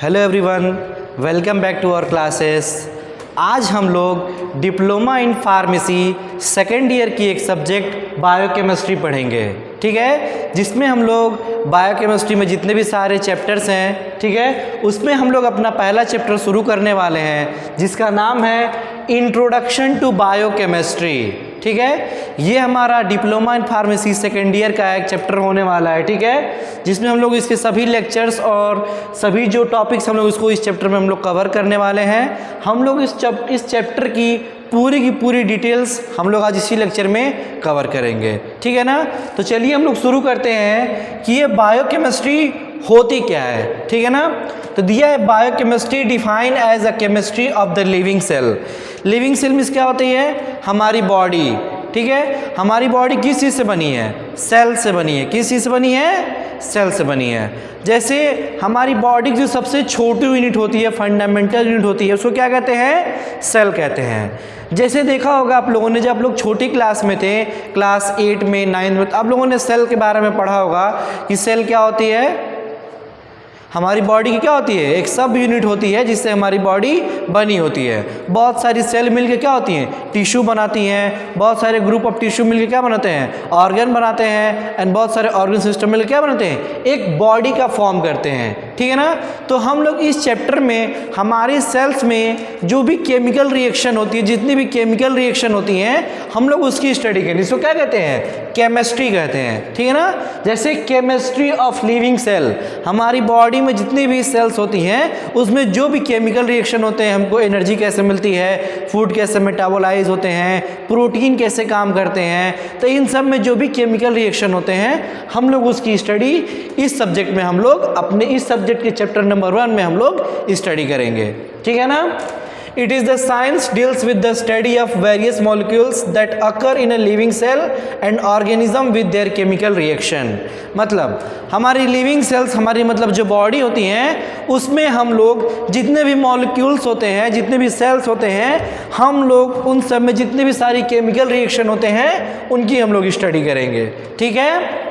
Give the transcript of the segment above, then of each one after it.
Hello everyone, welcome back to our classes. आज हम लोग diploma in pharmacy second year की एक सब्जेक्ट बायोकेमिस्ट्री पढ़ेंगे, ठीक है, जिसमें हम लोग बायोकेमिस्ट्री में जितने भी सारे चैप्टर्स हैं, ठीक है, उसमें हम लोग अपना पहला चैप्टर शुरू करने वाले हैं जिसका नाम है इंट्रोडक्शन टू बायोकेमिस्ट्री। ठीक है, ये हमारा diploma in pharmacy second year का एक चैप्टर होने वाला है, ठीक है, जिसमें हम लोग इसके सभी लेक्चर्स और सभी जो टॉपिक्स हम लोग इसको इस चैप्टर में हम लोग कवर करने वाले हैं। हम लोग इस चैप्टर की पूरी डिटेल्स हम लोग आज इसी लेक्चर में कवर करेंगे, ठीक है ना। तो चलिए हम लोग शुरू करते हैं कि ये बायोकेमिस्ट्री होती क्या है, ठीक है ना। तो दिया है biochemistry define as a chemistry of the living cell. Living cell means क्या होती है? हमारी बॉडी, ठीक है। हमारी बॉडी किस चीज़ से बनी है? सेल से बनी है। किस चीज़ से बनी है? सेल से बनी है। जैसे हमारी बॉडी की जो सबसे छोटी यूनिट होती है, फंडामेंटल यूनिट होती है, उसको क्या कहते हैं? सेल कहते हैं। जैसे देखा होगा आप लोगों ने, जब आप लोग छोटी क्लास में थे, क्लास 8 में 9 में, आप लोगों ने सेल के बारे में पढ़ा होगा कि सेल क्या होती है। हमारी बॉडी की क्या होती है? एक सब यूनिट होती है जिससे हमारी बॉडी बनी होती है। बहुत सारी सेल मिलके क्या होती हैं? टिश्यू बनाती हैं। बहुत सारे ग्रुप ऑफ टिश्यू मिलके क्या बनाते हैं? ऑर्गन बनाते हैं। एंड बहुत सारे ऑर्गन सिस्टम मिलकर क्या बनाते हैं? एक बॉडी का फॉर्म करते हैं, ठीक है ना। तो हम लोग इस चैप्टर में हमारी सेल्स में जो भी केमिकल रिएक्शन होती है, जितनी भी केमिकल रिएक्शन होती हैं, हम लोग उसकी स्टडी करेंगे। इसको क्या कहते हैं? केमिस्ट्री कहते हैं, ठीक है ना। जैसे केमिस्ट्री ऑफ लिविंग सेल, हमारी बॉडी में जितनी भी सेल्स होती हैं उसमें जो भी केमिकल रिएक्शन होते हैं, हमको एनर्जी कैसे मिलती है, फूड कैसे मेटाबोलाइज होते हैं, प्रोटीन कैसे काम करते हैं, तो इन सब में जो भी केमिकल रिएक्शन होते हैं हम लोग उसकी स्टडी इस सब्जेक्ट में हम लोग अपने इस सब्जेक्ट के चैप्टर नंबर 1 में हम लोग स्टडी करेंगे, ठीक है ना। It is the science deals with the study of various molecules that occur in a living cell and organism with their chemical reaction। मतलब हमारी लिविंग सेल्स, हमारी मतलब जो बॉडी होती हैं, उसमें हम लोग जितने भी मॉलिक्यूल्स होते हैं, जितने भी सेल्स होते हैं, हम लोग उन सब में जितने भी सारी केमिकल रिएक्शन होते हैं उनकी हम लोग स्टडी करेंगे, ठीक है।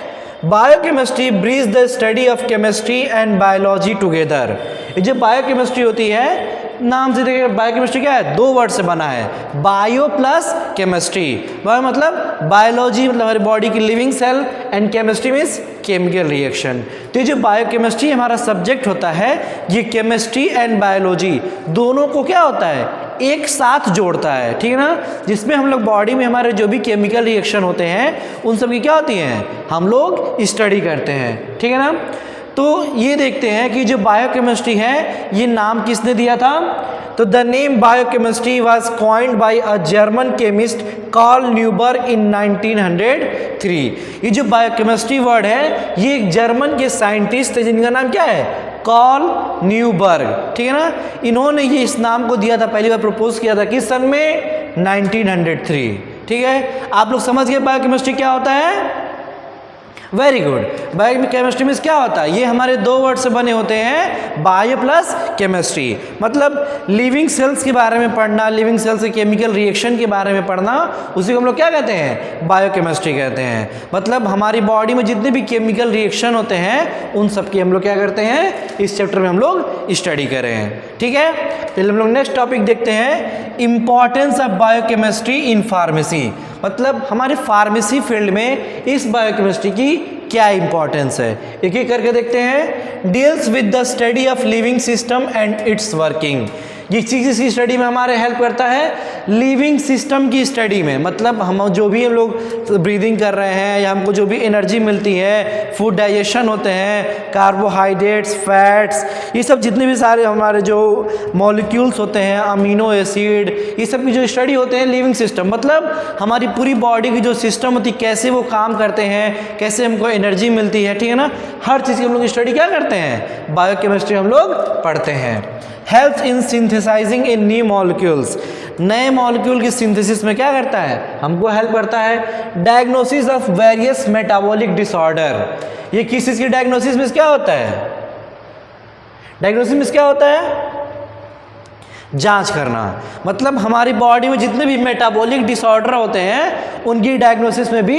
Biochemistry bridge the study of chemistry and biology together. ये जो बायोकेमिस्ट्री होती है, नाम से देखिए बायोकेमिस्ट्री क्या है? 2 वर्ड से बना है, बायो प्लस केमिस्ट्री। बायो मतलब बायोलॉजी, मतलब हमारी बॉडी की living cell, and chemistry means chemical reaction. तो ये जो बायोकेमिस्ट्री हमारा सब्जेक्ट होता है, ये केमिस्ट्री एंड बायोलॉजी दोनों को क्या होता है? एक साथ जोड़ता है, ठीक है ना। जिसमें हम लोग बॉडी में हमारे जो भी केमिकल रिएक्शन होते हैं उन सब की क्या होती हैं, हम लोग स्टडी करते हैं, ठीक है ना। तो ये देखते हैं कि जो बायोकेमिस्ट्री है ये नाम किसने दिया था। तो the name biochemistry was coined by a German chemist Carl Neuberg in 1903। ये जो बायोकेमिस्ट्री वर्ड है ये एक जर्मन के साइंटिस्ट थे जिनका नाम क्या है? कार्ल न्यूबर्ग, ठीक है ना। इन्होंने ये इस नाम को दिया था, पहली बार प्रपोज किया था किस सन में? 1903, ठीक है। आप लोग समझ गए बायोकेमिस्ट्री क्या होता है? Very good. बायोकेमिस्ट्री में क्या होता है? ये हमारे 2 वर्ड से बने होते हैं, बायो प्लस केमिस्ट्री। मतलब लिविंग सेल्स के बारे में पढ़ना, लिविंग सेल्स के केमिकल रिएक्शन के बारे में पढ़ना, उसी को हम लोग क्या कहते हैं? बायोकेमिस्ट्री कहते हैं। मतलब हमारी बॉडी में जितने भी केमिकल रिएक्शन होते हैं उन सब की हम लोग क्या करते हैं? इस चैप्टर में हम लोग स्टडी कर रहे हैं, ठीक है। चलिए हम लोग नेक्स्ट टॉपिक देखते हैं, importance of biochemistry in pharmacy. मतलब हमारे फार्मेसी फील्ड में इस बायोकेमिस्ट्री की क्या इंपॉर्टेंस है, एक एक करके देखते हैं। Deals with the study of living system and it's working. ये चीज़ की स्टडी में हमारे हेल्प करता है, लिविंग सिस्टम की स्टडी में। मतलब हम जो भी हम लोग ब्रीदिंग कर रहे हैं या हमको जो भी एनर्जी मिलती है, फूड डाइजेशन होते हैं, कार्बोहाइड्रेट्स, फैट्स, ये सब जितने भी सारे हमारे जो मॉलिक्यूल्स होते हैं, अमीनो एसिड, ये सब की जो स्टडी होते हैं लिविंग सिस्टम। मतलब हमारी पूरी बॉडी की जो सिस्टम होती है, कैसे वो काम करते हैं, कैसे हमको एनर्जी मिलती है, ठीक है ना। हर चीज़ की हम लोग स्टडी क्या करते हैं? बायोकेमिस्ट्री हम लोग पढ़ते हैं। हेल्प इन सिंथेसाइजिंग इन न्यू मॉलिक्यूल्स। नए मॉलिक्यूल की सिंथेसिस में क्या करता है? हमको हेल्प करता है। Diagnosis of various metabolic disorder. ये किस चीज़ की डायग्नोसिस में क्या होता है? डायग्नोसिस में क्या होता है? जांच करना, मतलब हमारी बॉडी में जितने भी मेटाबॉलिक डिसऑर्डर होते हैं उनकी डायग्नोसिस में भी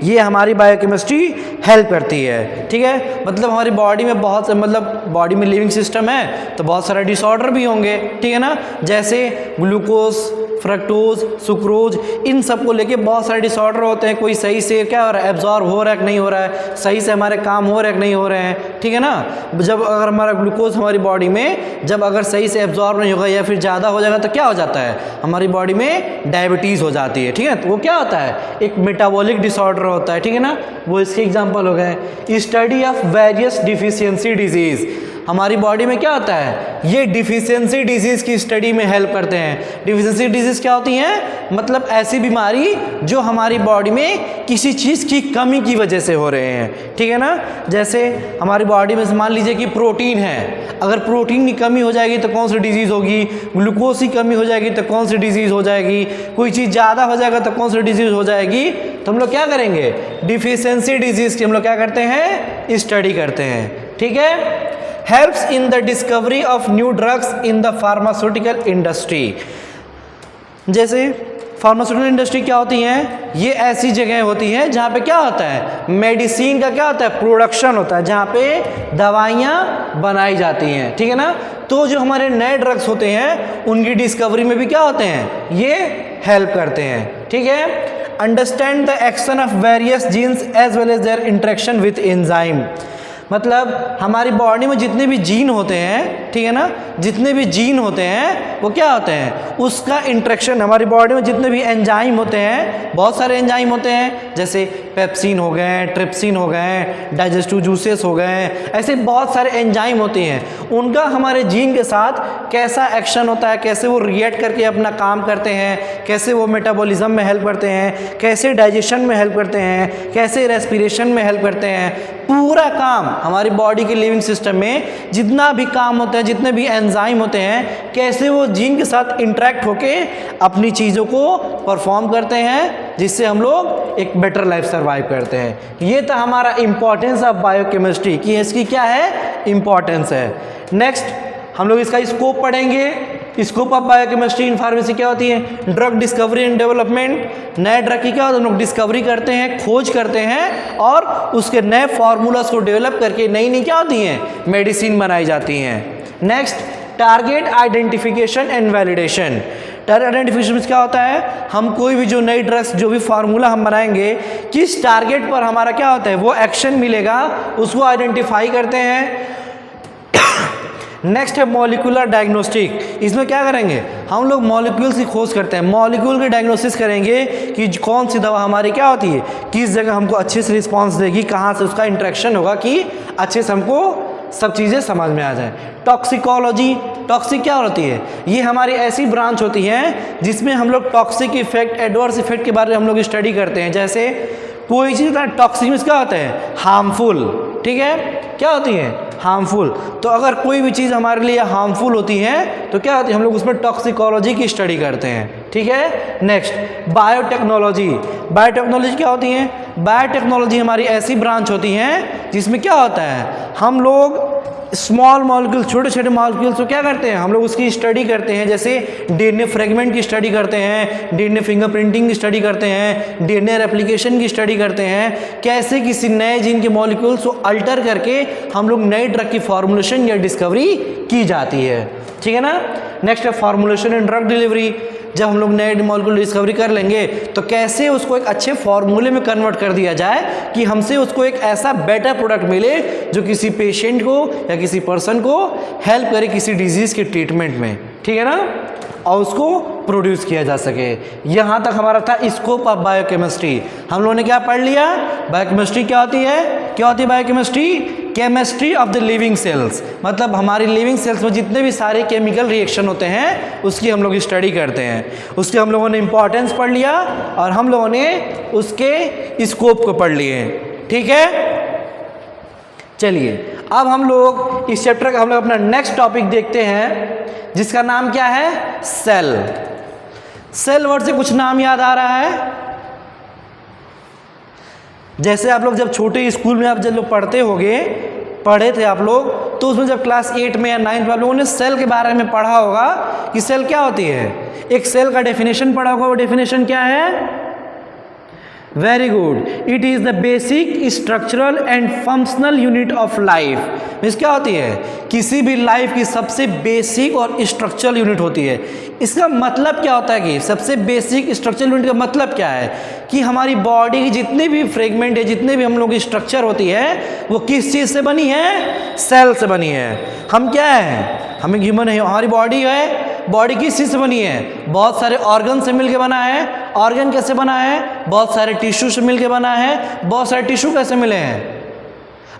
ये हमारी बायोकेमिस्ट्री हेल्प करती है। ठीक है, मतलब हमारी बॉडी में बहुत, मतलब बॉडी में लिविंग सिस्टम है तो बहुत सारे डिसऑर्डर भी होंगे, ठीक है ना, जैसे ग्लूकोज, फ्रक्टोज, सुक्रोज, इन सब को लेके बहुत सारे डिसऑर्डर होते हैं। कोई सही से क्या हो रहा है, एब्जॉर्ब हो रहा है कि नहीं हो रहा है, सही से हमारे काम हो रहे हैं कि नहीं हो रहे हैं, ठीक है ना। जब अगर हमारा ग्लूकोज हमारी बॉडी में जब अगर सही से एब्जॉर्ब नहीं होगा या फिर ज़्यादा हो जाएगा तो क्या हो जाता है, हमारी बॉडी में डायबिटीज़ हो जाती है, ठीक है। तो वो क्या होता है, एक मेटाबॉलिक डिसऑर्डर होता है, ठीक है ना। वो इसके एग्जाम्पल हो गए। Study of various deficiency disease, हमारी बॉडी में क्या होता है, ये डिफिशियंसी डिजीज़ की स्टडी में हेल्प करते हैं। डिफिशियंसी डिजीज़ क्या होती हैं, मतलब ऐसी बीमारी जो हमारी बॉडी में किसी चीज़ की कमी की वजह से हो रहे हैं, ठीक है ना। जैसे हमारी बॉडी में मान लीजिए कि प्रोटीन है, अगर प्रोटीन की कमी हो जाएगी तो कौन सी डिजीज़ होगी, ग्लूकोज की कमी हो जाएगी तो कौन सी डिजीज़ हो जाएगी, कोई चीज़ ज़्यादा हो जाएगा तो कौन सी डिजीज़ हो जाएगी। तो हम लोग क्या करेंगे, डिफिशियंसी डिजीज़ की हम लोग क्या करते हैं, स्टडी करते हैं, ठीक है। Helps in the discovery of new drugs in the pharmaceutical industry, जैसे फार्मास्यूटिकल इंडस्ट्री क्या होती हैं, ये ऐसी जगह होती हैं जहाँ पे क्या होता है, मेडिसिन का क्या होता है, प्रोडक्शन होता है, जहाँ पे दवाइयाँ बनाई जाती हैं, ठीक है ना। तो जो हमारे नए ड्रग्स होते हैं उनकी डिस्कवरी में भी क्या होते हैं, ये हेल्प करते हैं, ठीक है। Understand the action of various genes as well as their interaction with enzyme, मतलब हमारी बॉडी में जितने भी जीन होते हैं, ठीक है ना, जितने भी जीन होते हैं वो क्या होते हैं, उसका इंटरेक्शन, हमारी बॉडी में जितने भी एंजाइम होते हैं, बहुत सारे एंजाइम होते हैं, जैसे पेप्सिन हो गए, ट्रिप्सिन हो गए, डाइजेस्टिव जूसेस हो गए, ऐसे बहुत सारे एंजाइम होते हैं। उनका हमारे जीन के साथ कैसा एक्शन होता है, कैसे वो रिएक्ट करके अपना काम करते हैं, कैसे वो मेटाबॉलिज्म में हेल्प करते हैं, कैसे डाइजेशन में हेल्प करते हैं, कैसे रेस्पिरेशन में हेल्प करते हैं, पूरा काम हमारी बॉडी के लिविंग सिस्टम में जितना भी काम होता है, जितने भी एंजाइम होते हैं, कैसे वो जीन के साथ इंटरेक्ट होके अपनी चीज़ों को परफॉर्म करते हैं, जिससे हम लोग एक बेटर लाइफ सर्वाइव करते हैं। ये तो हमारा इम्पॉर्टेंस ऑफ बायोकेमिस्ट्री की, इसकी क्या है, इम्पॉर्टेंस है। नेक्स्ट हम लोग इसका स्कोप पढ़ेंगे। Scope of biochemistry in pharmacy क्या होती है, ड्रग डिस्कवरी एंड डेवलपमेंट, नए ड्रग की क्या होता है, हम लोग डिस्कवरी करते हैं, खोज करते हैं और उसके नए फार्मूलाज को डेवलप करके नई नई क्या होती हैं, मेडिसिन बनाई जाती हैं। Next target identification and validation, target identification क्या होता है, हम कोई भी जो नई ड्रग्स, जो भी फार्मूला हम बनाएंगे, किस टारगेट पर हमारा क्या होता है वो एक्शन मिलेगा, उसको आइडेंटिफाई करते हैं। नेक्स्ट है मॉलिक्यूलर डायग्नोस्टिक, इसमें क्या करेंगे, हम लोग मॉलिक्यूल्स की खोज करते हैं, मॉलिक्यूल की डायग्नोसिस करेंगे कि कौन सी दवा हमारी क्या होती है, किस जगह हमको अच्छे से रिस्पांस देगी, कहाँ से उसका इंटरेक्शन होगा कि अच्छे से हमको सब चीज़ें समझ में आ जाए। टॉक्सिकोलॉजी, टॉक्सिक क्या होती है, ये हमारी ऐसी ब्रांच होती है जिसमें हम लोग टॉक्सिक इफेक्ट, एडवर्स इफेक्ट के बारे में हम लोग स्टडी करते हैं। जैसे कोई चीज़ टॉक्सिक में क्या होता है, हार्मफुल, ठीक है, क्या होती है, हार्मफुल। तो अगर कोई भी चीज़ हमारे लिए हार्मफुल होती है तो क्या होती है, हम लोग उसमें टॉक्सिकोलॉजी की स्टडी करते हैं, ठीक है। नेक्स्ट बायोटेक्नोलॉजी, बायोटेक्नोलॉजी क्या होती है, बायोटेक्नोलॉजी हमारी ऐसी ब्रांच होती है जिसमें क्या होता है, हम लोग स्मॉल मॉलिक्यूल, छोटे छोटे मॉलिक्यूल्स को क्या करते हैं, हम लोग उसकी स्टडी करते हैं। जैसे डीएनए फ्रेगमेंट की स्टडी करते हैं, डीएनए फिंगरप्रिंटिंग की स्टडी करते हैं, डीएनए रेप्लिकेशन की स्टडी करते हैं, कैसे किसी नए जीन के मॉलिक्यूल्स को अल्टर करके हम लोग नए ड्रग की फॉर्मुलेशन या डिस्कवरी की जाती है, ठीक है ना। नेक्स्ट है फॉर्मुलेशन एंड ड्रग डिलीवरी, जब हम लोग नए मॉलिक्यूल डिस्कवरी कर लेंगे तो कैसे उसको एक अच्छे फॉर्मूले में कन्वर्ट कर दिया जाए कि हमसे उसको एक ऐसा बेटर प्रोडक्ट मिले जो किसी पेशेंट को या किसी पर्सन को हेल्प करे किसी डिजीज़ के ट्रीटमेंट में, ठीक है ना, और उसको प्रोड्यूस किया जा सके। यहाँ तक हमारा था स्कोप ऑफ बायोकेमिस्ट्री। हम लोगों ने क्या पढ़ लिया, बायोकेमिस्ट्री क्या होती है, क्या होती है biochemistry, chemistry of the living cells, मतलब हमारी लिविंग सेल्स में जितने भी सारे केमिकल रिएक्शन होते हैं उसकी हम लोग स्टडी करते हैं। उसके हम लोगों ने इंपॉर्टेंस पढ़ लिया और हम लोगों ने उसके स्कोप को पढ़ लिए, ठीक है। चलिए अब हम लोग इस चैप्टर का हम लोग अपना नेक्स्ट टॉपिक देखते हैं जिसका नाम क्या है, सेल। सेल वर्ड से कुछ नाम याद आ रहा है, जैसे आप लोग जब छोटे स्कूल में आप जब लोग पढ़ते थे आप लोग तो उसमें जब क्लास 8 में या 9th में आप लोगों ने सेल के बारे में पढ़ा होगा कि सेल क्या होती है, एक सेल का डेफिनेशन पढ़ा होगा। वो डेफिनेशन क्या है? Very good, it is the basic structural and functional unit of life. Means क्या होती है? किसी भी लाइफ की सबसे बेसिक और स्ट्रक्चरल यूनिट होती है। इसका मतलब क्या होता है कि सबसे बेसिक स्ट्रक्चरल यूनिट का मतलब क्या है कि हमारी बॉडी की जितने भी फ्रेगमेंट है, जितने भी हम लोग की स्ट्रक्चर होती है, वो किस चीज़ से बनी है? सेल से बनी है। हम क्या है? हम ह्यूमन है, हमारी बॉडी है। बॉडी किस चीज़ से बनी है? बहुत सारे ऑर्गन से मिलके बना है। ऑर्गन कैसे बना है? बहुत सारे टिश्यू से मिलके बना है। बहुत सारे टिश्यू कैसे मिले हैं?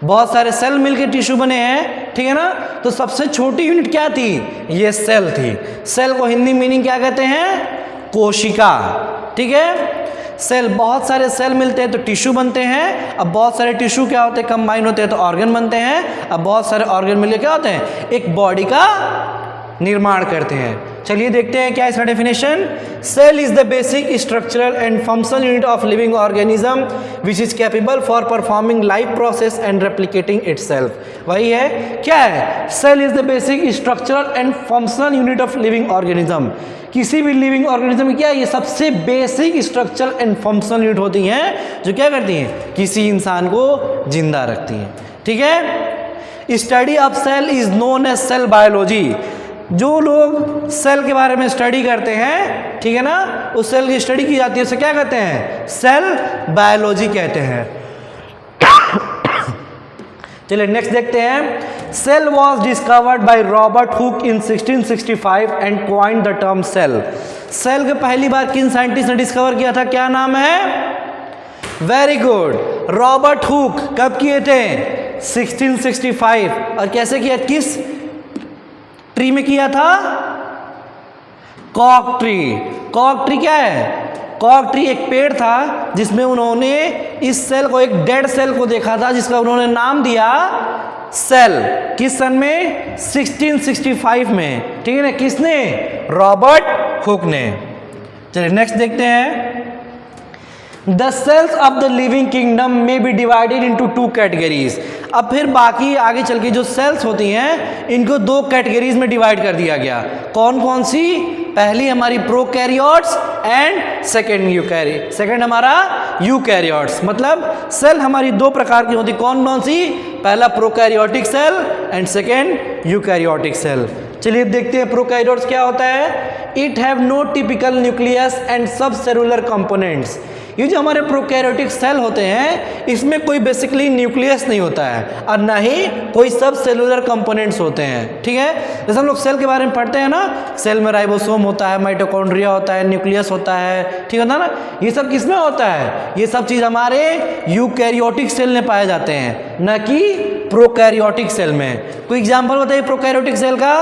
बहुत सारे सेल मिलके टिश्यू बने हैं, ठीक है ना। तो सबसे छोटी यूनिट क्या थी? ये सेल थी। सेल को हिंदी मीनिंग क्या कहते हैं? कोशिका, ठीक है। सेल, बहुत सारे सेल मिलते हैं तो टिश्यू बनते हैं। अब बहुत सारे टिश्यू क्या होते हैं? कंबाइन होते हैं तो ऑर्गन बनते हैं। अब बहुत सारे ऑर्गन मिलके क्या होते हैं? एक बॉडी का निर्माण करते हैं। चलिए देखते हैं क्या इसका definition. Cell is the basic structural and functional unit of living organism which is capable for performing life process and replicating itself. वही है, क्या है? Cell is the basic structural and functional unit of living organism. किसी भी living organism की क्या है? ये सबसे basic structural and functional unit होती हैं जो क्या करती हैं? किसी इंसान को जिंदा रखती हैं, ठीक है। Study of cell is known as cell biology. जो लोग सेल के बारे में स्टडी करते हैं, ठीक है ना, उस सेल की स्टडी की जाती है, उसे क्या कहते हैं? सेल बायोलॉजी कहते हैं। चलिए नेक्स्ट देखते हैं। Cell was discovered by Robert Hooke in 1665 and coined the term cell. Cell को पहली बार किन साइंटिस्ट ने डिस्कवर किया था? क्या नाम है? Very good, Robert Hooke. कब किए थे? 1665। और कैसे किया? किस ट्री में किया था? Kock tree. कॉक ट्री क्या है? कॉक ट्री एक पेड़ था जिसमें उन्होंने इस सेल को, एक डेड सेल को देखा था, जिसका उन्होंने नाम दिया सेल। किस सन में? 1665 में, ठीक है ना। किसने? रॉबर्ट हुक ने। चलिए नेक्स्ट देखते हैं। The cells of the living kingdom में बी डिवाइडेड इंटू 2 कैटेगरीज। अब फिर बाकी आगे चल के जो सेल्स होती हैं इनको 2 कैटेगरीज में डिवाइड कर दिया गया। कौन कौन सी? पहली हमारी prokaryotes and second eukaryote. Second हमारा यूकैरियोट्स। मतलब सेल हमारी 2 प्रकार की होती। कौन कौन सी? पहला prokaryotic cell and second eukaryotic cell. चलिए देखते हैं प्रोकैरियोट्स क्या होता है। It have no typical nucleus and subcellular components. ये जो हमारे प्रोकैरियोटिक सेल होते हैं इसमें कोई बेसिकली न्यूक्लियस नहीं होता है और ना ही कोई सब सेलुलर कंपोनेंट्स होते हैं, ठीक है। जैसे हम लोग सेल के बारे में पढ़ते हैं ना, सेल में राइबोसोम होता है, माइटोकॉन्ड्रिया होता है, न्यूक्लियस होता है, ठीक होता है ना। ये सब किस में होता है? ये सब चीज़ हमारे यूकैरियोटिक सेल में पाए जाते हैं, न कि प्रोकैरियोटिक सेल में। कोई एग्जाम्पल बताइए प्रोकैरियोटिक सेल का।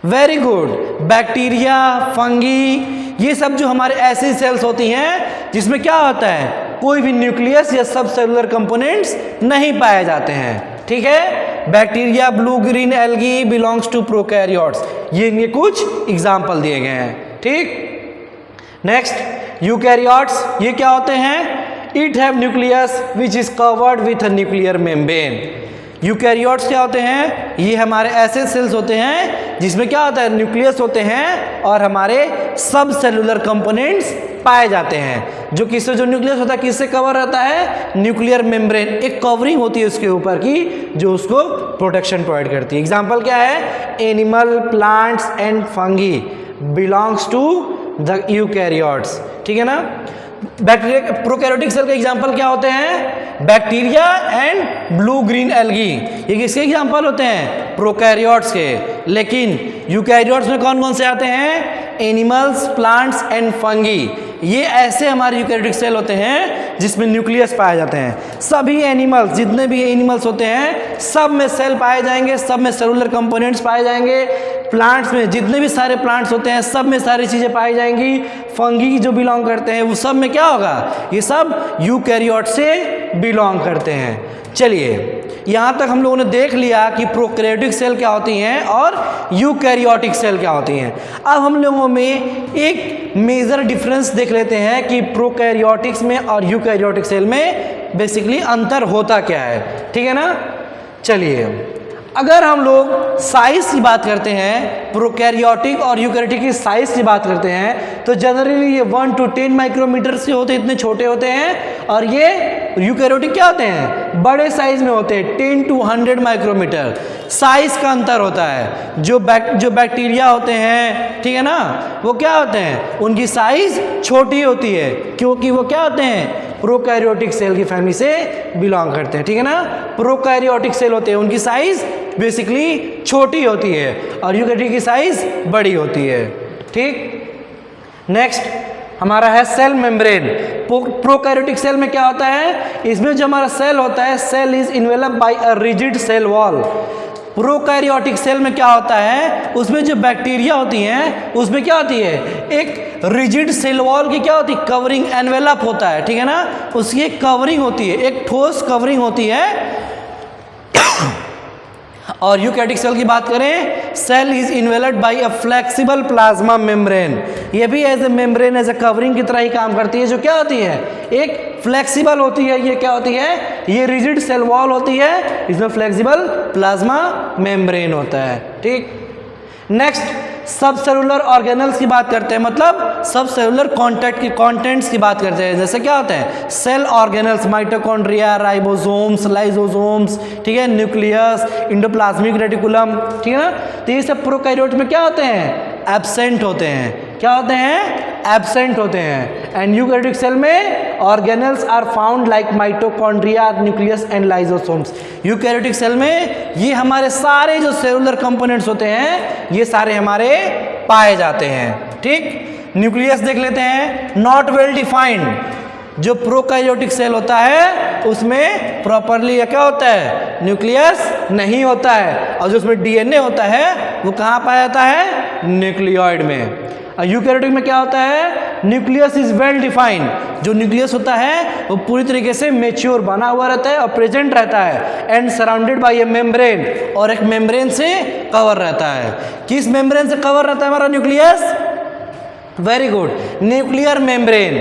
वेरी गुड, बैक्टीरिया, फंगी, ये सब जो हमारे ऐसी सेल्स होती हैं जिसमें क्या होता है? कोई भी न्यूक्लियस या सब सेलुलर कंपोनेंट्स नहीं पाए जाते हैं, ठीक है। Bacteria, blue green algae belongs to prokaryotes. ये कुछ एग्जाम्पल दिए गए हैं, ठीक। नेक्स्ट यूकैरियोट्स, ये क्या होते हैं? It have nucleus which is covered with a nuclear membrane. Eukaryotes क्या होते हैं? ये हमारे ऐसे सेल्स होते हैं जिसमें क्या होता है? न्यूक्लियस होते हैं और हमारे सब सेलुलर कंपोनेंट्स पाए जाते हैं। जो किससे, जो न्यूक्लियस होता है किससे कवर रहता है? Nuclear membrane. एक कवरिंग होती है उसके ऊपर की जो उसको प्रोटेक्शन प्रोवाइड करती है। एग्जाम्पल क्या है? Animal, plants and fungi belongs to the eukaryotes, ठीक है ना। बैक्टीरिया, प्रोकैरियोटिक सेल के एग्जाम्पल क्या होते हैं? Bacteria and blue green algae. ये किसके एग्जाम्पल होते हैं? प्रोकैरियोट्स के। लेकिन यूकैरियोट्स में कौन कौन से आते हैं? Animals, plants and fungi. ये ऐसे हमारे यूकैरियोटिक सेल होते हैं जिसमें न्यूक्लियस पाए जाते हैं। सभी एनिमल्स, जितने भी एनिमल्स होते हैं सब में सेल पाए जाएंगे, सब में सेलुलर कंपोनेंट्स पाए जाएंगे। प्लांट्स में जितने भी सारे प्लांट्स होते हैं सब में सारी चीज़ें पाई जाएंगी। फंगी जो बिलोंग करते हैं वो सब में क्या होगा? ये सब यूकैरियोट से बिलोंग करते हैं। चलिए यहाँ तक हम लोगों ने देख लिया कि प्रोकैरियोटिक सेल क्या होती हैं और यूकैरियोटिक सेल क्या होती हैं। अब हम लोगों में एक मेजर डिफरेंस देख लेते हैं कि प्रोकैरियोटिक्स में और यूकैरियोटिक सेल में बेसिकली अंतर होता क्या है, ठीक है ना। चलिए अगर हम लोग साइज की बात करते हैं, प्रोकैरियोटिक और यूकैरियोटिक की साइज की बात करते हैं, तो जनरली ये 1 to 10 माइक्रोमीटर से होते हैं, इतने छोटे होते हैं। और ये यूकैरियोटिक क्या होते हैं, बड़े साइज में होते हैं, 10 to 100 माइक्रोमीटर। साइज का अंतर होता है। जो बैक्टीरिया होते हैं, ठीक है ना, वो क्या होते हैं, उनकी साइज छोटी होती है, क्योंकि वो क्या होते हैं, प्रोकैरियोटिक सेल की फैमिली से बिलोंग करते हैं, ठीक है ना। प्रोकैरियोटिक सेल होते हैं, उनकी साइज बेसिकली छोटी होती है और यूकैरियोटिक की साइज बड़ी होती है, ठीक। नेक्स्ट हमारा है सेल मेम्ब्रेन। प्रोकैरियोटिक सेल में क्या होता है, इसमें जो हमारा सेल होता है, cell is enveloped by a rigid cell wall. Prokaryotic cell में क्या होता है, उसमें जो बैक्टीरिया होती हैं उसमें क्या होती है, एक रिजिड सेल वॉल की क्या होती है, कवरिंग, एनवेलप होता है, ठीक है ना, उसकी एक कवरिंग होती है, एक ठोस कवरिंग होती है। और यूकैरियोटिक सेल की बात करें, cell is enveloped by a flexible plasma membrane. ये भी as a membrane, as a covering की तरह ही काम करती है, जो क्या होती है, एक फ्लेक्सिबल होती है। ये क्या होती है, ये रिजिड सेल वॉल होती है, इसमें फ्लेक्सिबल प्लाज्मा मेम्ब्रेन होता है, ठीक। नेक्स्ट सब सेलुलर ऑर्गेनल्स की बात करते हैं, मतलब सब सेलुलर कंटेंट्स की बात करते हैं। जैसे क्या होते हैं, cell organelles, mitochondria, ribosomes, lysosomes, ठीक है, न्यूक्लियस, एंडोप्लाज्मिक रेटिकुलम, ठीक है ना। तो ये सब प्रोकैरियोट में क्या होते हैं, एब्सेंट होते हैं। क्या होते हैं, एब्सेंट होते हैं। एंड यूकैरियोटिक सेल में organelles are found like mitochondria, nucleus and lysosomes. Eukaryotic cell में ये हमारे सारे जो सेलुलर कंपोनेंट्स होते हैं, ये सारे हमारे पाए जाते हैं, ठीक। न्यूक्लियस देख लेते हैं, नॉट वेल डिफाइंड। जो प्रोकैरियोटिक सेल होता है उसमें प्रॉपरली क्या होता है, न्यूक्लियस नहीं होता है। और जो उसमें डीएनए होता है वो कहाँ पाया जाता है, न्यूक्लियोइड में। यूकैरियोटिक में क्या होता है, न्यूक्लियस इज वेल डिफाइंड। जो न्यूक्लियस होता है वो पूरी तरीके से मेच्योर, बना हुआ रहता है और प्रेजेंट रहता है, and surrounded by A membrane, और एक मेम्ब्रेन से कवर रहता है। किस मेम्ब्रेन से कवर रहता है हमारा nucleus, very good, nuclear membrane.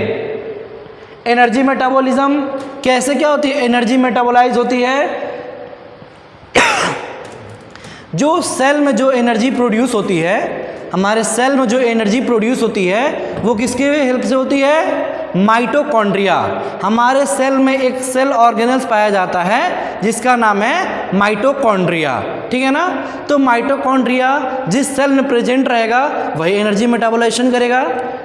Energy metabolism कैसे क्या होती है, एनर्जी मेटाबोलाइज होती है। जो सेल में जो एनर्जी प्रोड्यूस होती है, हमारे सेल में जो एनर्जी प्रोड्यूस होती है वो किसके हेल्प से होती है, माइटोकॉन्ड्रिया। हमारे सेल में एक सेल ऑर्गेनल्स पाया जाता है जिसका नाम है माइटोकॉन्ड्रिया, ठीक है ना। तो माइटोकॉन्ड्रिया जिस सेल में प्रेजेंट रहेगा वही एनर्जी मेटाबोलाइजेशन करेगा।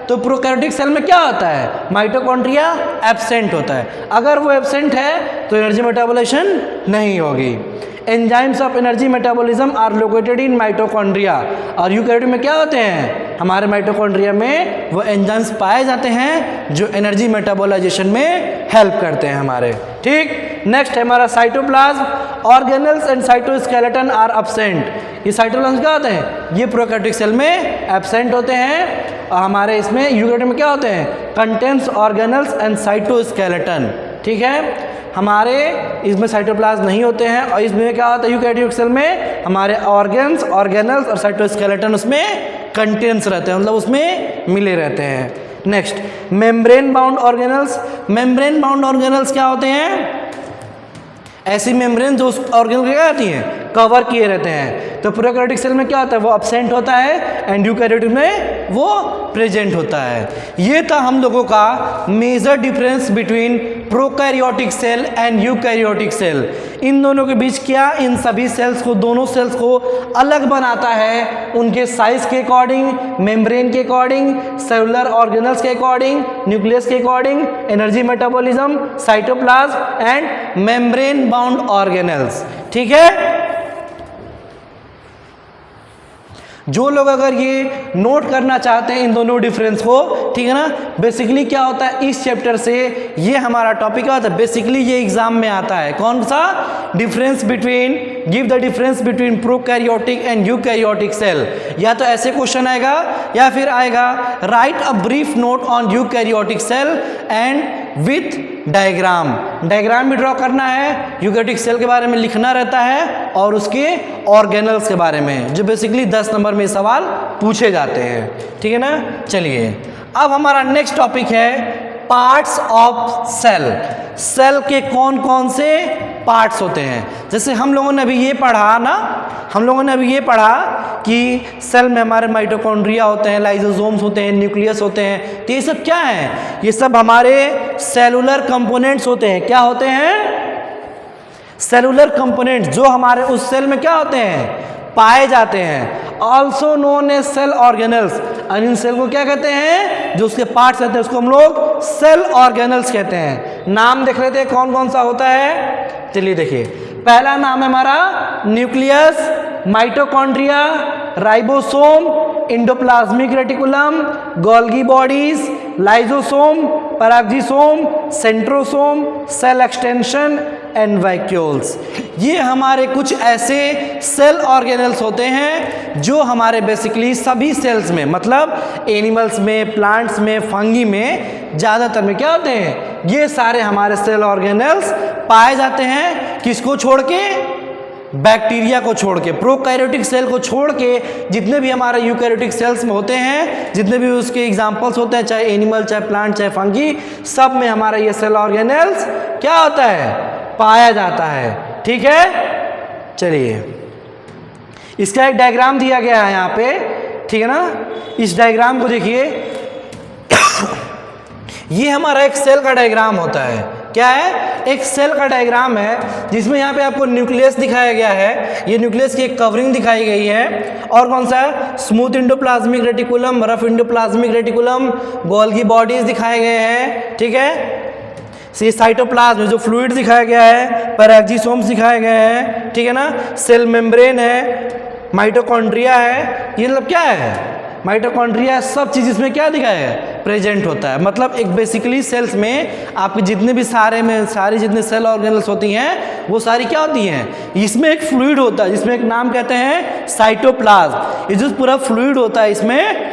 तो प्रोकैरियोटिक सेल में क्या होता है, माइटोकॉन्ड्रिया एब्सेंट होता है। अगर वो एब्सेंट है तो एनर्जी मेटाबोलाइजेशन नहीं होगी। Enzymes of energy metabolism are located in mitochondria. और यूकैरियोटिक में क्या होते हैं, हमारे माइटोकॉन्ड्रिया में वो एंजाइम्स पाए जाते हैं जो एनर्जी मेटाबोलाइजेशन में हेल्प करते हैं हमारे, ठीक। नेक्स्ट है हमारा cytoplasm. Organelles and cytoskeleton are absent. ये साइटोप्लाज्म क्या होते हैं, ये प्रोकैरियोटिक सेल में एब्सेंट होते हैं। और हमारे इसमें यूकैरियोटिक में क्या होते हैं, कंटेंट्स ऑर्गेनल्स एंड साइटोस्केलेटन, ठीक है। हमारे इसमें साइटोप्लाज्म नहीं होते हैं। और इसमें क्या होता है, यूकैरियोटिक सेल में हमारे ऑर्गेन्स, ऑर्गेनल्स और साइटोस्केलेटन उसमें कंटेंट्स रहते हैं, मतलब उसमें मिले रहते हैं। Next membrane bound organelles. Membrane bound organelles क्या होते हैं, ऐसी मेम्ब्रेन जो उस ऑर्गेनल क्या आती हैं, कवर किए रहते हैं। तो प्रोकैरियोटिक सेल में क्या होता है, वो एब्सेंट होता है, एंड यूकैरियोटिक में वो प्रेजेंट होता है। ये था हम लोगों का major difference between prokaryotic cell and eukaryotic cell. इन दोनों के बीच क्या इन सभी सेल्स को, दोनों सेल्स को अलग बनाता है, उनके साइज के अकॉर्डिंग, मेम्ब्रेन के अकॉर्डिंग, सेलुलर ऑर्गेनल्स के अकॉर्डिंग, न्यूक्लियस के according, energy metabolism, cytoplasm and membrane bound organelles, ठीक है। जो लोग अगर ये नोट करना चाहते हैं इन दोनों डिफरेंस को, ठीक है ना, बेसिकली क्या होता है इस चैप्टर से, ये हमारा टॉपिक क्या होता है, बेसिकली ये एग्जाम में आता है, कौन सा, difference between, give the difference between prokaryotic and eukaryotic cell. या तो ऐसे क्वेश्चन आएगा या फिर आएगा write a brief note on eukaryotic cell and with diagram. Diagram भी ड्रॉ करना है, यूकैरियोटिक सेल के बारे में लिखना रहता है और उसके ऑर्गेनल्स के बारे में, जो बेसिकली 10 नंबर में सवाल पूछे जाते हैं, ठीक है ना। चलिए अब हमारा नेक्स्ट टॉपिक है पार्ट्स ऑफ सेल। सेल के कौन कौन से पार्ट्स होते हैं। जैसे हम लोगों ने अभी ये पढ़ा कि सेल में हमारे माइटोकॉन्ड्रिया होते हैं, लाइसोसोम्स होते हैं, न्यूक्लियस होते हैं। तो ये सब क्या है? ये सब हमारे सेलुलर कंपोनेंट्स होते हैं। क्या होते हैं? सेलुलर कंपोनेंट्स, जो हमारे उस सेल में क्या होते हैं? पाए जाते हैं। Also known as cell organelles. इन सेल को क्या कहते हैं? जो उसके पार्ट्स रहते हैं उसको हम लोग सेल ऑर्गेनल्स कहते हैं। नाम देख लेते हैं कौन कौन सा होता है। चलिए देखिए, पहला नाम है हमारा nucleus, mitochondria, ribosome, endoplasmic reticulum, Golgi bodies, lysosome, peroxisome, centrosome, cell extension and vacuoles. ये हमारे कुछ ऐसे सेल ऑर्गेनल्स होते हैं जो हमारे बेसिकली सभी सेल्स में, मतलब एनिमल्स में, प्लांट्स में, फंगी में, ज़्यादातर में क्या होते हैं? ये सारे हमारे सेल ऑर्गेनल्स पाए जाते हैं। किसको छोड़ के? बैक्टीरिया को छोड़ के, प्रोकैरियोटिक सेल को छोड़ के जितने भी हमारे यूकैरियोटिक सेल्स में होते हैं, जितने भी उसके एग्जांपल्स होते हैं, चाहे एनिमल, चाहे प्लांट, चाहे फंगी, सब में हमारा ये सेल ऑर्गेनल्स क्या होता है? पाया जाता है। ठीक है, चलिए इसका एक डायग्राम दिया गया है यहाँ पे, ठीक है ना। इस डायग्राम को देखिए, ये हमारा एक सेल का डायग्राम होता है। क्या है? एक सेल का डायग्राम है जिसमें यहाँ पे आपको न्यूक्लियस दिखाया गया है। ये न्यूक्लियस की एक कवरिंग दिखाई गई है। और कौन सा है? Smooth endoplasmic reticulum, rough endoplasmic reticulum, Golgi bodies दिखाए गए हैं। ठीक है, साइटोप्लाज्म जो फ्लूइड दिखाया गया है, पैराक्सीसोम्स दिखाए गए हैं। ठीक है ना, सेल मेम्ब्रेन है, माइटोकॉन्ड्रिया है। ये मतलब क्या है? माइटोकॉन्ड्रिया, सब चीज़ इसमें क्या दिखाया है? प्रेजेंट होता है। मतलब एक बेसिकली सेल्स में आपके जितने भी सारी जितने सेल ऑर्गेनल्स होती हैं वो सारी क्या होती हैं? इसमें एक फ्लूइड होता है जिसमें एक नाम कहते हैं साइटोप्लाज्म। ये जो पूरा फ्लूइड होता है इसमें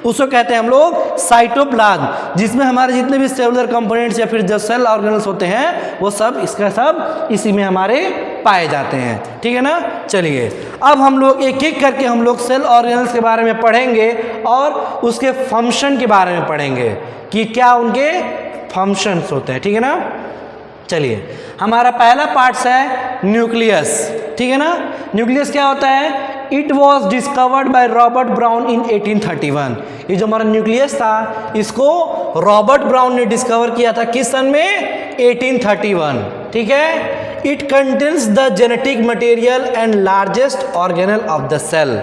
उसको कहते हैं हम लोग साइटोप्लाज्म, जिसमें हमारे जितने भी सेलुलर कंपोनेंट्स या फिर जो सेल ऑर्गेनल्स होते हैं वो सब इसका सब इसी में हमारे पाए जाते हैं। ठीक है ना। चलिए अब हम लोग एक एक करके हम लोग सेल ऑर्गेनल्स के बारे में पढ़ेंगे और उसके फंक्शन के बारे में पढ़ेंगे कि क्या उनके फंक्शंस होते हैं। ठीक है ना। चलिए हमारा पहला पार्ट है न्यूक्लियस। ठीक है ना। न्यूक्लियस क्या होता है? It was discovered by Robert brown इन 1831। ये जो हमारा न्यूक्लियस था इसको रॉबर्ट ब्राउन ने डिस्कवर किया था किस सन में? 1831। ठीक है। It contains the genetic material and largest organelle of the cell.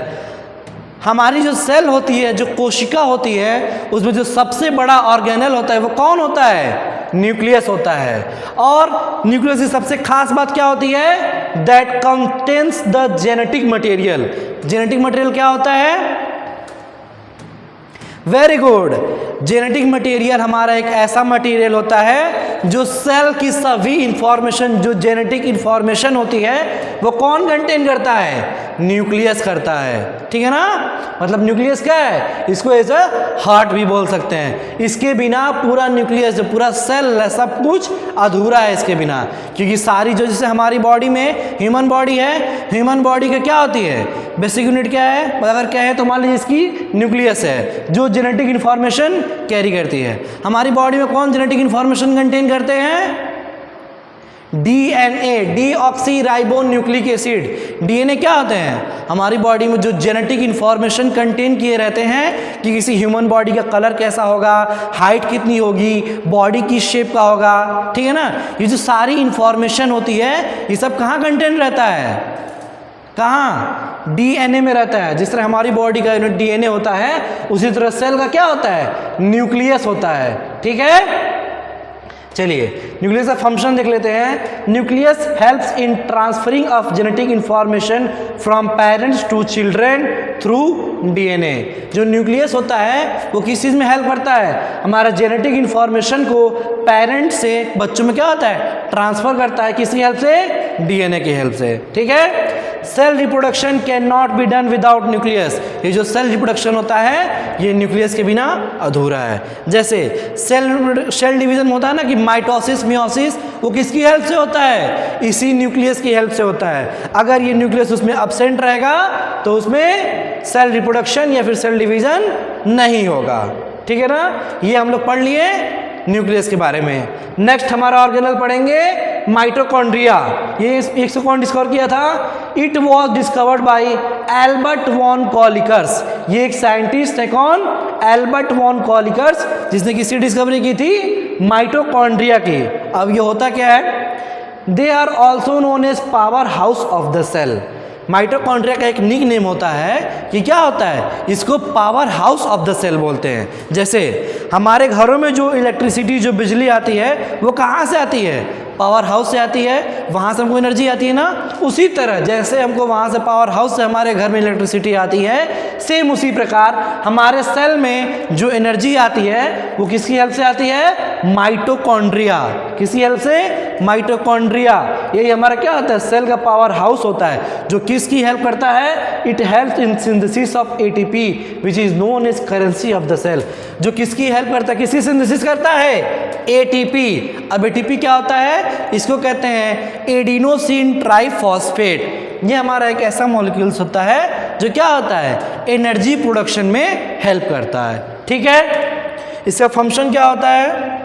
हमारी जो सेल होती है, जो कोशिका होती है, उसमें जो सबसे बड़ा ऑर्गेनल होता है वो कौन होता है? न्यूक्लियस होता है। और न्यूक्लियस की सबसे खास बात क्या होती है? That contains the genetic material. Genetic material क्या होता है? Very good. जेनेटिक मटेरियल हमारा एक ऐसा मटेरियल होता है जो सेल की सभी इंफॉर्मेशन, जो जेनेटिक इंफॉर्मेशन होती है वो कौन कंटेन करता है? न्यूक्लियस करता है। ठीक है ना। मतलब न्यूक्लियस क्या है? इसको ऐसा हार्ट भी बोल सकते हैं। इसके बिना पूरा न्यूक्लियस, जो पूरा सेल है, सब कुछ अधूरा है इसके बिना। क्योंकि सारी जो जैसे हमारी बॉडी में ह्यूमन बॉडी है, ह्यूमन बॉडी का क्या होती है? बेसिक यूनिट क्या है? अगर क्या है तो मान लीजिए इसकी न्यूक्लियस है जो जेनेटिक इन्फॉर्मेशन कैरी करती है। हमारी बॉडी में कौन जेनेटिक इन्फॉर्मेशन कंटेन करते हैं? DNA, deoxy ribo nucleic acid. DNA क्या होते हैं? हमारी बॉडी में जो जेनेटिक इन्फॉर्मेशन कंटेन किए रहते हैं कि किसी ह्यूमन बॉडी का कलर कैसा होगा, हाइट कितनी होगी, बॉडी किस शेप का होगा। ठीक है ना। ये जो सारी इन्फॉर्मेशन होती है ये सब कहाँ कंटेन रहता है? कहाँ? डीएनए में रहता है। जिस तरह हमारी बॉडी का यूनिट डीएनए होता है उसी तरह सेल का क्या होता है? न्यूक्लियस होता है। ठीक है। चलिए न्यूक्लियस का फंक्शन देख लेते हैं। Nucleus helps in transferring of genetic information from parents to children through DNA. जो न्यूक्लियस होता है वो किस चीज़ में हेल्प करता है? हमारा जेनेटिक इंफॉर्मेशन को पेरेंट से बच्चों में क्या होता है? ट्रांसफर करता है। किसकी हेल्प से? डीएनए की हेल्प से। ठीक है। Cell reproduction can not be done without nucleus. ये जो सेल रिप्रोडक्शन होता है ये न्यूक्लियस के बिना अधूरा है। जैसे सेल डिवीजन होता है ना कि माइटोसिस, मियोसिस, वो किसकी हेल्प से होता है? इसी न्यूक्लियस की हेल्प से होता है। अगर ये न्यूक्लियस उसमें एब्सेंट रहेगा तो उसमें सेल रिप्रोडक्शन या फिर सेल डिवीजन नहीं होगा। ठीक है ना, ये हम लोग पढ़ लिए न्यूक्लियस के बारे में। नेक्स्ट हमारा ऑर्गेनल पढ़ेंगे माइटोकॉन्ड्रिया। ये इसको कौन डिस्कवर किया था? It was discovered by Albert von Kollikers. ये एक साइंटिस्ट है, कौन? एल्बर्ट वॉन कॉलिकर्स, जिसने किसकी डिस्कवरी की थी? माइटोकॉन्ड्रिया की। अब ये होता क्या है? They are also known as power house of the cell. Mitochondria का एक निक नेम होता है कि क्या होता है, इसको power house of the cell बोलते हैं। जैसे हमारे घरों में जो इलेक्ट्रिसिटी, जो बिजली आती है, वो कहाँ से आती है? पावर हाउस से आती है, वहाँ से हमको एनर्जी आती है ना। उसी तरह जैसे हमको वहाँ से पावर हाउस से हमारे घर में इलेक्ट्रिसिटी आती है, सेम उसी प्रकार हमारे सेल में जो एनर्जी आती है वो किसकी हेल्प से आती है? माइटोकॉन्ड्रिया। किसकी हेल्प से? माइटोकॉन्ड्रिया। यही हमारा क्या होता है? सेल का पावर हाउस होता है, जो किसकी हेल्प करता है? It helps in synthesis of ATP which is known as currency of the cell. जो किसकी हेल्प करता है? किसकी सिंथेसिस करता है? एटीपी। अब एटीपी क्या होता है? इसको कहते हैं एडिनोसिन ट्राइफॉस्फेट। ये हमारा एक ऐसा मॉलिक्यूल्स होता है जो क्या होता है? एनर्जी प्रोडक्शन में हेल्प करता है। ठीक है, इसका फंक्शन क्या होता है?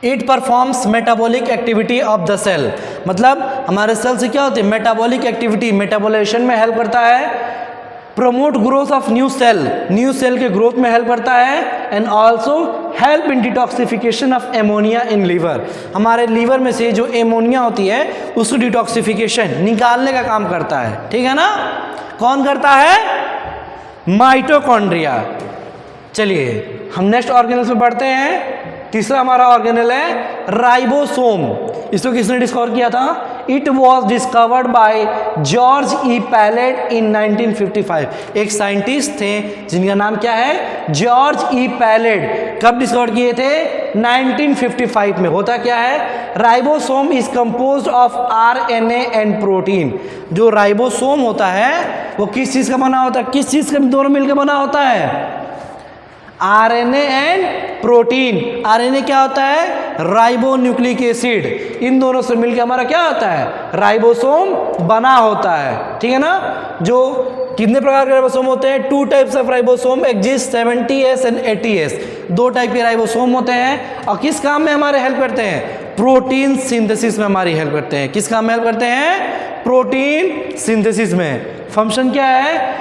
It performs metabolic activity of the cell. मतलब हमारे सेल से क्या होती है? मेटाबॉलिक एक्टिविटी, मेटाबोलाइजेशन में हेल्प करता है। Promote growth of new cell के ग्रोथ में हेल्प करता है। And also help in detoxification of ammonia in liver. हमारे लीवर में से जो एमोनिया होती है उसको डिटॉक्सिफिकेशन निकालने का काम करता है। ठीक है ना? कौन करता है? माइटोकॉन्ड्रिया। चलिए हम नेक्स्ट ऑर्गेनल में बढ़ते हैं। तीसरा हमारा ऑर्गेनल है राइबोसोम। इसको किसने डिस्कवर किया था? It was discovered by George E Palade in 1955। एक साइंटिस्ट थे जिनका नाम क्या है? George E Palade. कब डिस्कवर किए थे? 1955 में। होता क्या है? Ribosome is composed of RNA and protein. जो राइबोसोम होता है वो किस चीज़ का बना होता है? किस चीज़ का दोनों मिलकर बना होता है? RNA and protein. आरएनए क्या होता है? Ribo nucleic acid. इन दोनों से मिलकर हमारा क्या होता है? राइबोसोम बना होता है। ठीक है ना? जो कितने प्रकार के राइबोसोम होते हैं? 2 types of ribosome exist, 70S and 80S। 2 type के राइबोसोम होते हैं और किस काम में हमारे हेल्प करते हैं? प्रोटीन सिंथेसिस में हमारी हेल्प करते हैं। किस काम में हेल्प करते हैं? प्रोटीन सिंथेसिस में। फंक्शन क्या है?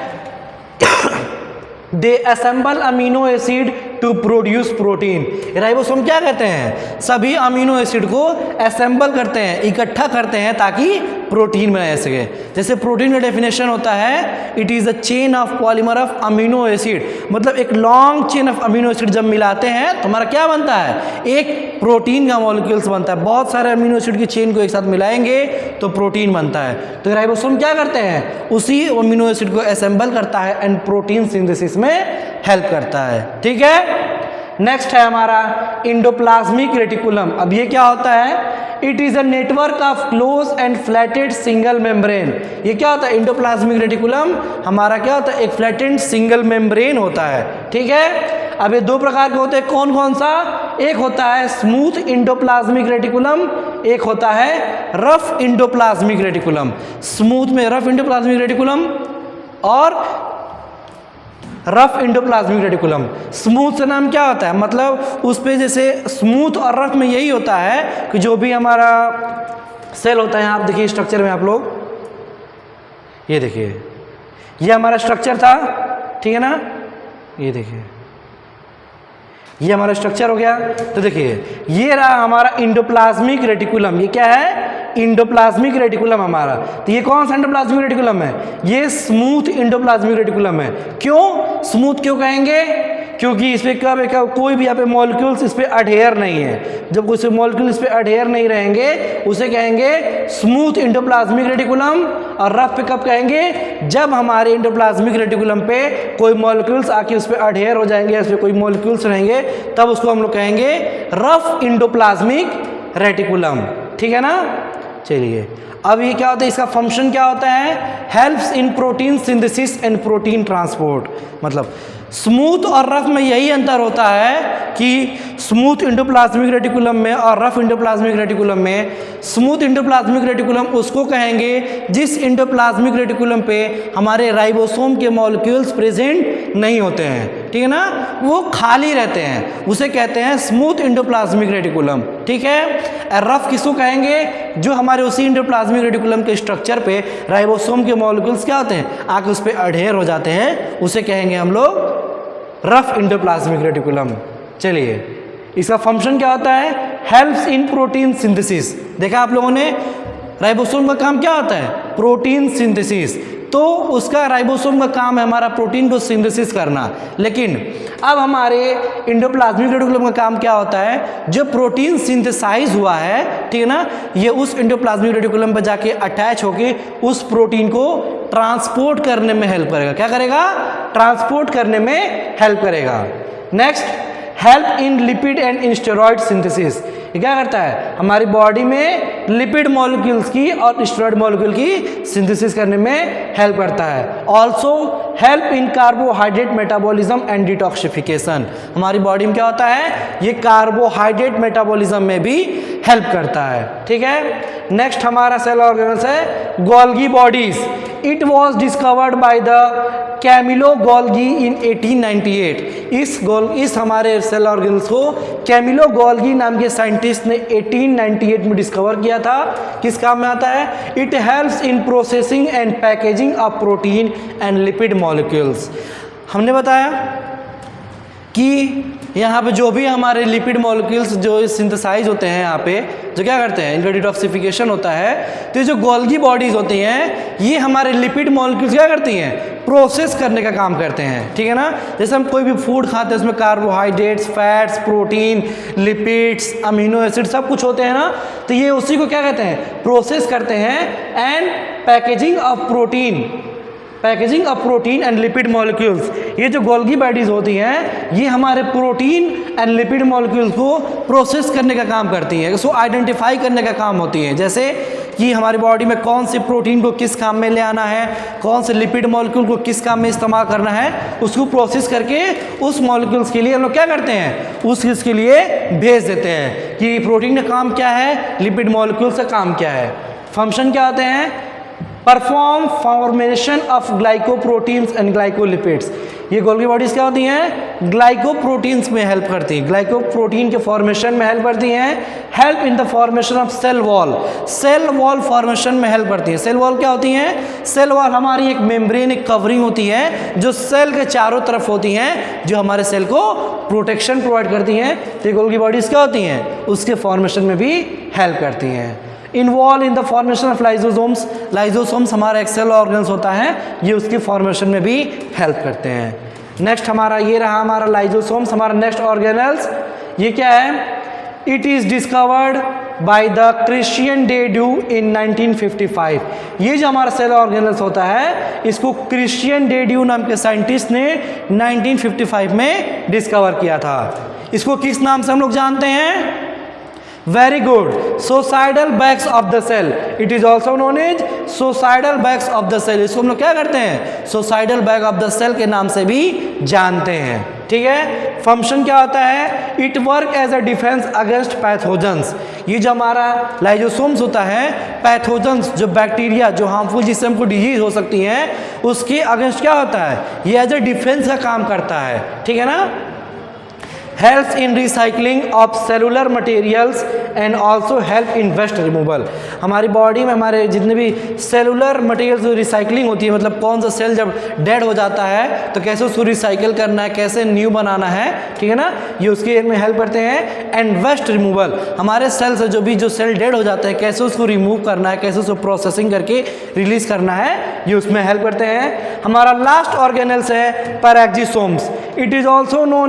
They assemble amino acid to produce protein. Ribosome क्या कहते हैं? सभी अमीनो एसिड को असेंबल करते हैं, इकट्ठा करते हैं ताकि प्रोटीन बनाया जा सके। जैसे प्रोटीन का डेफिनेशन होता है it is a chain of polymer of amino acid. मतलब एक long chain of amino acid जब मिलाते हैं तो हमारा क्या बनता है? एक प्रोटीन का मॉलिक्यूल्स बनता है। बहुत सारे अमीनो एसिड की चेन को एक साथ मिलाएंगे तो प्रोटीन बनता है। तो राइबोसोम क्या करते हैं? उसी अमीनो एसिड को असेंबल करता है एंड प्रोटीन सिंथेसिस में हेल्प करता है। ठीक है, नेक्स्ट है हमारा इंडोप्लाज्मिक रेटिकुलम। अब ये क्या होता है? It is a network of close and flatted single membrane. ये क्या होता है? इंडोप्लाज्मिक रेटिकुलम हमारा क्या होता है? एक फ्लैटेड सिंगल मेम्ब्रेन होता है। ठीक है, अब ये 2 प्रकार के होते हैं। कौन कौन सा? एक होता है स्मूथ इंडोप्लाज्मिक रेटिकुलम, एक होता है रफ इंडोप्लाज्मिक रेटिकुलम। स्मूथ में रफ इंडोप्लाज्मिक रेटिकुलम और रफ इंडोप्लाज्मिक रेटिकुलम। स्मूथ से नाम क्या होता है? मतलब उस पे जैसे स्मूथ और रफ में यही होता है कि जो भी हमारा सेल होता है, आप देखिए स्ट्रक्चर में, आप लोग ये देखिए, ये हमारा स्ट्रक्चर था। ठीक है ना? ये देखिए, ये हमारा स्ट्रक्चर हो गया। तो देखिए ये रहा हमारा इंडोप्लाज्मिक रेटिकुलम। ये क्या है? इंडोप्लाज्मिक रेटिकुलम हमारा। तो ये कौन सा इंडोप्लाज्मिक रेटिकुलम है? ये स्मूथ इंडोप्लाज्मिक रेटिकुलम है। क्यों स्मूथ क्यों कहेंगे? क्योंकि इस पे कब कोई भी यहाँ पे मॉलिक्यूल्स इस पे अडहेयर नहीं है। जब कोई मॉलिक्यूल इस पे अडहेयर नहीं रहेंगे उसे कहेंगे स्मूथ इंडोप्लाज्मिक रेटिकुलम। और रफ पे कब कहेंगे? जब हमारे इंडोप्लाज्मिक रेटिकुलम पे कोई मॉलिक्यूल्स आके उस पर अडहेयर हो जाएंगे, उस पर कोई मॉलिक्यूल्स रहेंगे, तब उसको हम लोग कहेंगे रफ इंडोप्लाज्मिक रेटिकुलम। ठीक है ना? चलिए अब ये क्या होता है? इसका फंक्शन क्या होता है? Helps in protein synthesis and protein transport. मतलब स्मूथ और रफ में यही अंतर होता है कि स्मूथ इंडोप्लाज्मिक रेटिकुलम में और रफ इंडोप्लाज्मिक रेटिकुलम में, स्मूथ इंडोप्लाज्मिक रेटिकुलम उसको कहेंगे जिस इंडोप्लाज्मिक रेटिकुलम पे हमारे राइबोसोम के मॉलिक्यूल्स प्रेजेंट नहीं होते हैं, ठीक है ना, वो खाली रहते हैं, उसे कहते हैं स्मूथ इंडोप्लाज्मिक रेटिकुलम, ठीक है। रफ किसको कहेंगे, जो हमारे उसी इंडोप्लाज्मिक रेटिकुलम के स्ट्रक्चर पे राइबोसोम के मॉलिक्यूल्स क्या होते हैं, आके उस पर अढेर हो जाते हैं, उसे कहेंगे हम लोग रफ इंडोप्लाज्मिक रेटिकुलम। चलिए, इसका फंक्शन क्या होता है, हेल्प्स इन प्रोटीन सिंथेसिस। देखा आप लोगों ने, राइबोसोम का काम क्या होता है, प्रोटीन सिंथेसिस, तो उसका राइबोसोम का काम है हमारा प्रोटीन को सिंथेसिस करना। लेकिन अब हमारे इंडोप्लाज्मिक रेटिकुलम का काम क्या होता है, जो प्रोटीन सिंथेसाइज हुआ है, ठीक है ना, ये उस इंडोप्लाज्मिक रेटिकुलम पर जाके अटैच होके उस प्रोटीन को ट्रांसपोर्ट करने में हेल्प करेगा। क्या करेगा, ट्रांसपोर्ट करने में हेल्प करेगा। Next, help in lipid and steroid synthesis. ये क्या करता है, हमारी बॉडी में लिपिड मॉलिक्यूल्स की और स्टेरॉइड मॉलिक्यूल की सिंथेसिस करने में हेल्प करता है। Also help in carbohydrate metabolism and detoxification. हमारी बॉडी में क्या होता है, ये कार्बोहाइड्रेट मेटाबॉलिज्म में भी हेल्प करता है, ठीक है। नेक्स्ट हमारा सेल ऑर्गेनल्स है Golgi bodies. It was discovered by the Camillo Golgi in 1898। इस हमारे सेल ऑर्गेनल्स को कैमिलो गोल्गी नाम के साइंटिस्ट ने 1898 में डिस्कवर किया था। किस काम में आता है, it helps in processing and packaging of protein and lipid molecules. हमने बताया कि यहाँ पे जो भी हमारे लिपिड मॉलिक्यूल्स जो सिंथेसाइज होते हैं, यहाँ पे जो क्या करते हैं, इनका डिटॉक्सिफिकेशन होता है, तो ये जो गोल्गी बॉडीज होती हैं, ये हमारे लिपिड मॉलिक्यूल्स क्या करती हैं, प्रोसेस करने का काम करते हैं, ठीक है ना। जैसे हम कोई भी फूड खाते हैं, उसमें carbohydrates, fats, protein, lipids, amino acid सब कुछ होते हैं ना, तो ये उसी को क्या कहते हैं, प्रोसेस करते हैं। And packaging of protein and lipid molecules. ये जो गोल्गी बॉडीज होती हैं, ये हमारे प्रोटीन एंड लिपिड मॉलिक्यूल्स को प्रोसेस करने का काम करती हैं, उसको आइडेंटिफाई करने का काम होती है। जैसे कि हमारी बॉडी में कौन से प्रोटीन को किस काम में ले आना है, कौन से लिपिड मॉलिक्यूल को किस काम में इस्तेमाल करना है, उसको प्रोसेस करके उस मॉलिक्यूल्स के लिए हम लोग क्या करते हैं, उस चीज़ के लिए भेज देते हैं कि प्रोटीन का काम क्या है, लिपिड मॉलिक्यूल्स का काम क्या है। फंक्शन क्या होते हैं, perform formation of glycoproteins and glycolipids. ये गोल्गी बॉडीज क्या होती हैं, ग्लाइकोप्रोटीन्स में हेल्प करती हैं, ग्लाइकोप्रोटीन के फॉर्मेशन में हेल्प करती हैं। Help in the formation of cell wall formation में हेल्प करती है। सेल वॉल क्या होती हैं, सेल वॉल हमारी एक मेम्ब्रेन, एक कवरिंग होती है जो सेल के चारों तरफ होती हैं, जो हमारे सेल को प्रोटेक्शन प्रोवाइड करती हैं। तो ये गोल्गी बॉडीज क्या होती हैं, उसके फॉर्मेशन में भी हेल्प करती हैं। Involve in the formation of lysosomes. Lysosomes हमारा एक सेल ऑर्गन्स होता है, ये उसकी फॉर्मेशन में भी हेल्प करते हैं। नेक्स्ट हमारा ये रहा हमारा लाइजोसोम्स, हमारा नेक्स्ट ऑर्गेनल्स। ये क्या है, it is discovered by the Christian day due इन 1955। ये जो हमारा सेल ऑर्गेनल्स होता है, इसको क्रिश्चियन डे ड्यू नाम के साइंटिस्ट ने 1955 में डिस्कवर किया था। इसको किस नाम से हम लोग जानते हैं, very good, suicidal bags of the cell. It is also known as suicidal bags of the cell. इसको हम लोग क्या करते हैं, suicidal bag of the cell के नाम से भी जानते हैं, ठीक है। फंक्शन क्या होता है, it work as a defence against pathogens. ये जो हमारा लाइजोसोम्स होता है, पैथोजेंस जो बैक्टीरिया जो हार्मफुल जिससे हमको डिजीज हो सकती हैं, उसके अगेंस्ट क्या होता है, ये एज अ डिफेंस का काम करता है, ठीक है ना। Helps in recycling of cellular materials and also help in waste removal. हमारी बॉडी में हमारे जितने भी सेलुलर मटेरियल्स जो रिसाइकलिंग होती है, मतलब कौन सा सेल जब डेड हो जाता है तो कैसे उसको रिसाइकिल करना है, कैसे न्यू बनाना है, ठीक है ना, ये उसके में हेल्प करते हैं। एंड वेस्ट रिमूवल, हमारे सेल से जो भी जो सेल डेड हो जाते हैं कैसे उसको रिमूव करना है, कैसे उसको प्रोसेसिंग करके रिलीज करना है, ये उसमें हेल्प करते हैं। हमारा लास्ट ऑर्गेनल्स है peroxisomes. It is also known